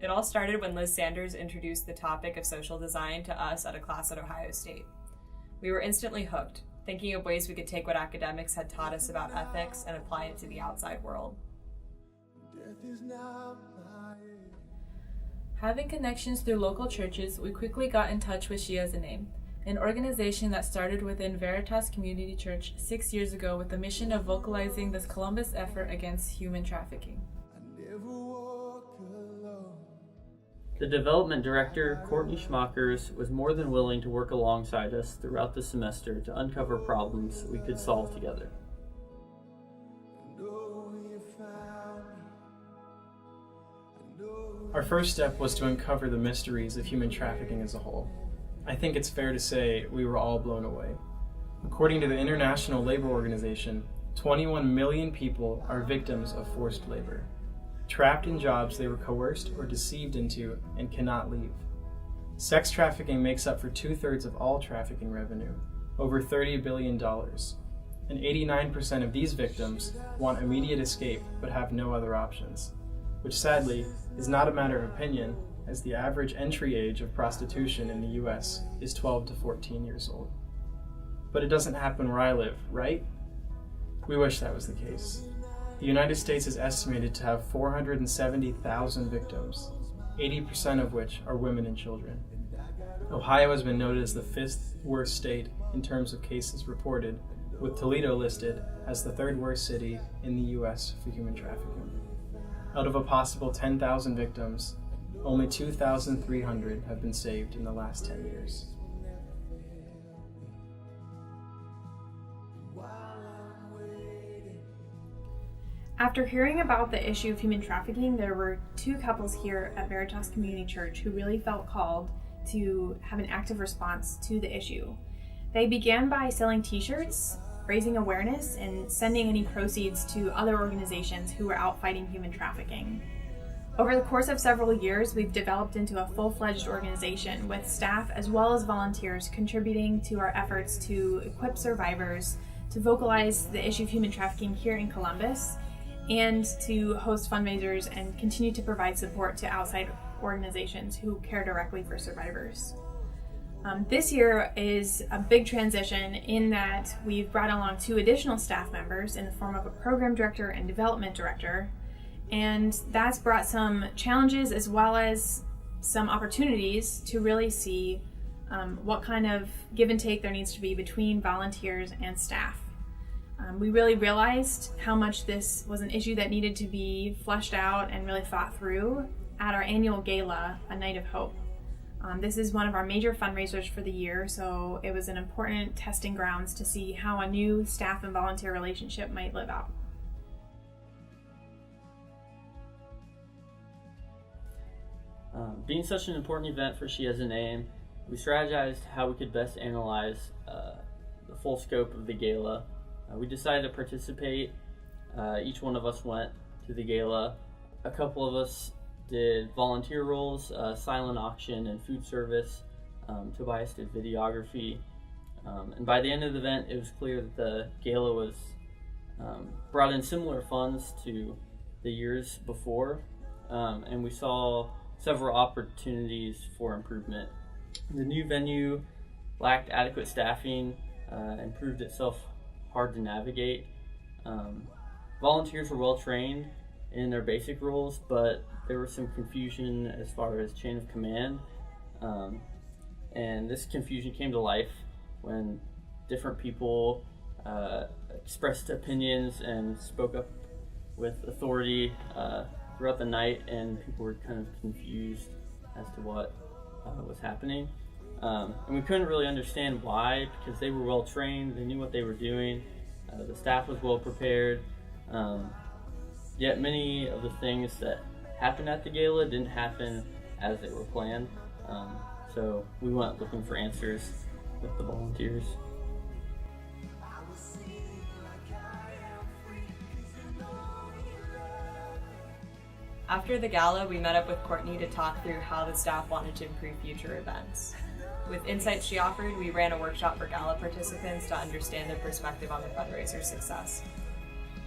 It all started when Liz Sanders introduced the topic of social design to us at a class at Ohio State. We were instantly hooked, thinking of ways we could take what academics had taught us about ethics and apply it to the outside world. Having connections through local churches, we quickly got in touch with She Has a Name, an organization that started within Veritas Community Church 6 years ago with the mission of vocalizing this Columbus effort against human trafficking. The development director, Courtney Schmockers, was more than willing to work alongside us throughout the semester to uncover problems we could solve together. Our first step was to uncover the mysteries of human trafficking as a whole. I think it's fair to say we were all blown away. According to the International Labor Organization, 21 million people are victims of forced labor, trapped in jobs they were coerced or deceived into and cannot leave. Sex trafficking makes up for 2/3 of all trafficking revenue, over $30 billion, and 89% of these victims want immediate escape but have no other options, which sadly is not a matter of opinion, as the average entry age of prostitution in the US is 12 to 14 years old. But it doesn't happen where I live, right? We wish that was the case. The United States is estimated to have 470,000 victims, 80% of which are women and children. Ohio has been noted as the 5th worst state in terms of cases reported, with Toledo listed as the 3rd worst city in the US for human trafficking. Out of a possible 10,000 victims, only 2,300 have been saved in the last 10 years. After hearing about the issue of human trafficking, there were 2 couples here at Veritas Community Church who really felt called to have an active response to the issue. They began by selling t-shirts, raising awareness, and sending any proceeds to other organizations who were out fighting human trafficking. Over the course of several years, we've developed into a full-fledged organization with staff as well as volunteers contributing to our efforts to equip survivors to vocalize the issue of human trafficking here in Columbus, and to host fundraisers and continue to provide support to outside organizations who care directly for survivors. This year is a big transition in that we've brought along 2 additional staff members in the form of a program director and development director, and that's brought some challenges as well as some opportunities to really see what kind of give and take there needs to be between volunteers and staff. We really realized how much this was an issue that needed to be fleshed out and really thought through at our annual gala, A Night of Hope. This is one of our major fundraisers for the year, so it was an important testing grounds to see how a new staff and volunteer relationship might live out. Being such an important event for She Has a Name, we strategized how we could best analyze the full scope of the gala. We decided to participate. Each one of us went to the gala. A couple of us did volunteer roles, silent auction and food service. Tobias did videography. And by the end of the event, it was clear that the gala was brought in similar funds to the years before. And we saw several opportunities for improvement. The new venue lacked adequate staffing and proved itself hard to navigate. Volunteers were well trained in their basic roles, but there was some confusion as far as chain of command. And this confusion came to life when different people expressed opinions and spoke up with authority throughout the night, and people were kind of confused as to what was happening. And we couldn't really understand why, because they were well trained, they knew what they were doing, the staff was well prepared, yet many of the things that happened at the gala didn't happen as they were planned. So we went looking for answers with the volunteers. After the gala, we met up with Courtney to talk through how the staff wanted to improve future events. With insights she offered, we ran a workshop for gala participants to understand their perspective on the fundraiser's success.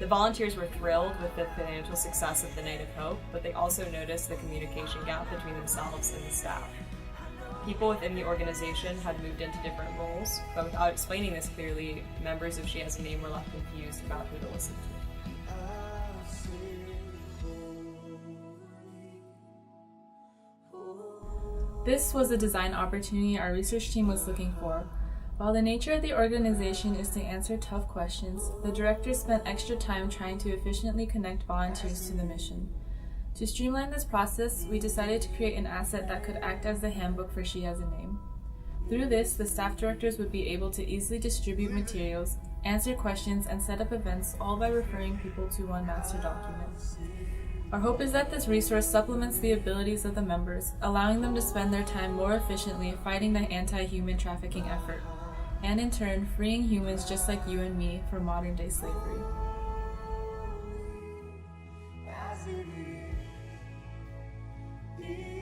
The volunteers were thrilled with the financial success of the Night of Hope, but they also noticed the communication gap between themselves and the staff. People within the organization had moved into different roles, but without explaining this clearly, members of She Has a Name were left confused about who to listen to. This was a design opportunity our research team was looking for. While the nature of the organization is to answer tough questions, the directors spent extra time trying to efficiently connect volunteers to the mission. To streamline this process, we decided to create an asset that could act as the handbook for She Has a Name. Through this, the staff directors would be able to easily distribute materials, answer questions, and set up events, all by referring people to one master document. Our hope is that this resource supplements the abilities of the members, allowing them to spend their time more efficiently fighting the anti-human trafficking effort, and in turn, freeing humans just like you and me from modern-day slavery. As it is.